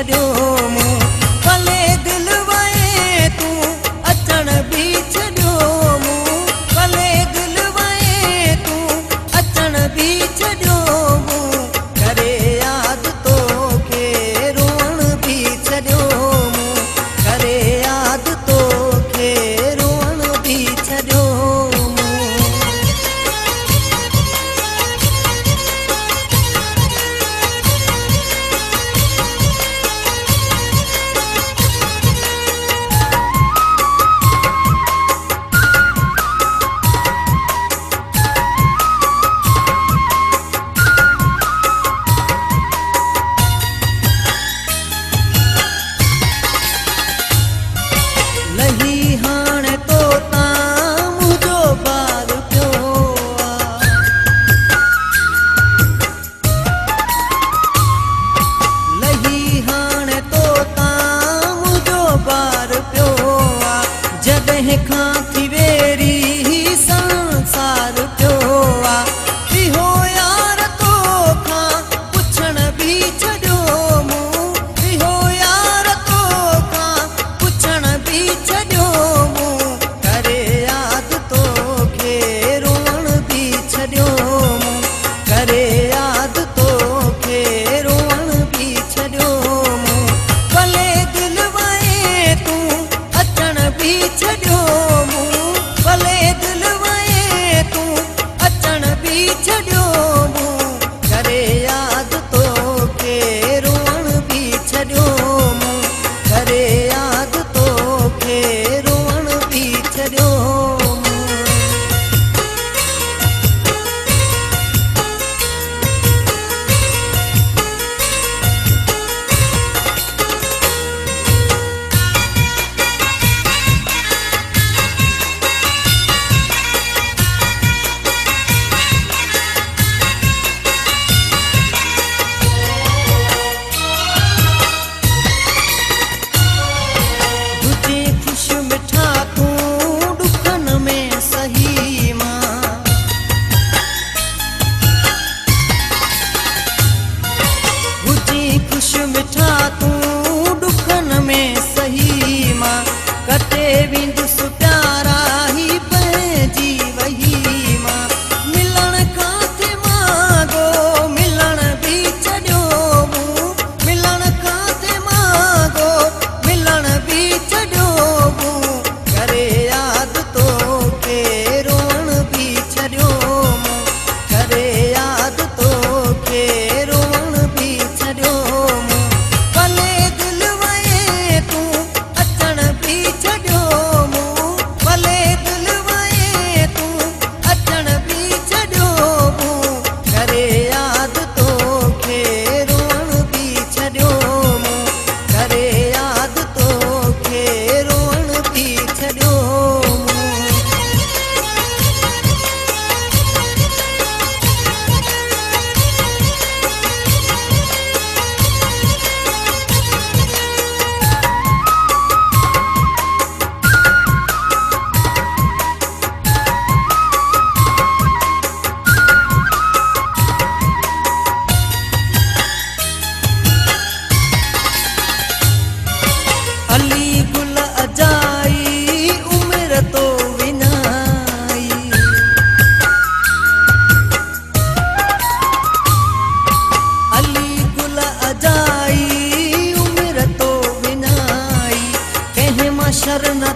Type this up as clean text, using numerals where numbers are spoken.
छॾियो मूं भले दिल वए तूं अचण बि छॾियो मूं भले दिल वए तूं अचण बि छॾियो मूं करे यादि तोखे रोअण बि छॾियो मूं करे यादि तोखे रोअण बि छॾियो लही हाणे तो तां मुंहिंजो बार पियो लही हाणे तो तां मुंहिंजो बार पियो जॾहिं खां थी वेरी संसार पियो इहो यार तोखां पुछण बि छॾियो मूं इहो यार तोखां पुछण बि छॾियो मूं करे यादि तोखे रोअण बि छॾियो मूं करे यादि तोखे रोअण बि छॾियो मूं भले दिल वए तूं अचण बि छॾियो मूं भले दिल वए तूं अचण बि छॾियो मूं करे यादि तोखे रोअण बि छॾियो मूं करे यादि तोखे रोअण बि छॾियो मूं तुझी ख़ुश मिठा तूं दुखन में सही मां तुझी ख़ुश मिठा तूं दुखन में सही मां कटे वेंदुसि प्यारा ही पंहिंजी वही मां मिलण काथे मांगो मिलण बि छॾियो मूं मिलण काथे मांगो मिलण बि छॾियो मूं करे यादि तोखे रोअण बि छॾियो मूं करे यादि तोखे रोअण बि छॾियो मूं भले दिल वए तूं अचण बि छॾियो मूं भले दिल वए तूं अचण बि छॾियो मूं करे यादि तोखे रोअण बि छॾियो मूं करे यादि तोखे रोअण बि छॾियो मूं अली गुल अजाई उमिरि तो विनाई अली गुल अजाई उमिरि तो विनाई कंहिं मां शर न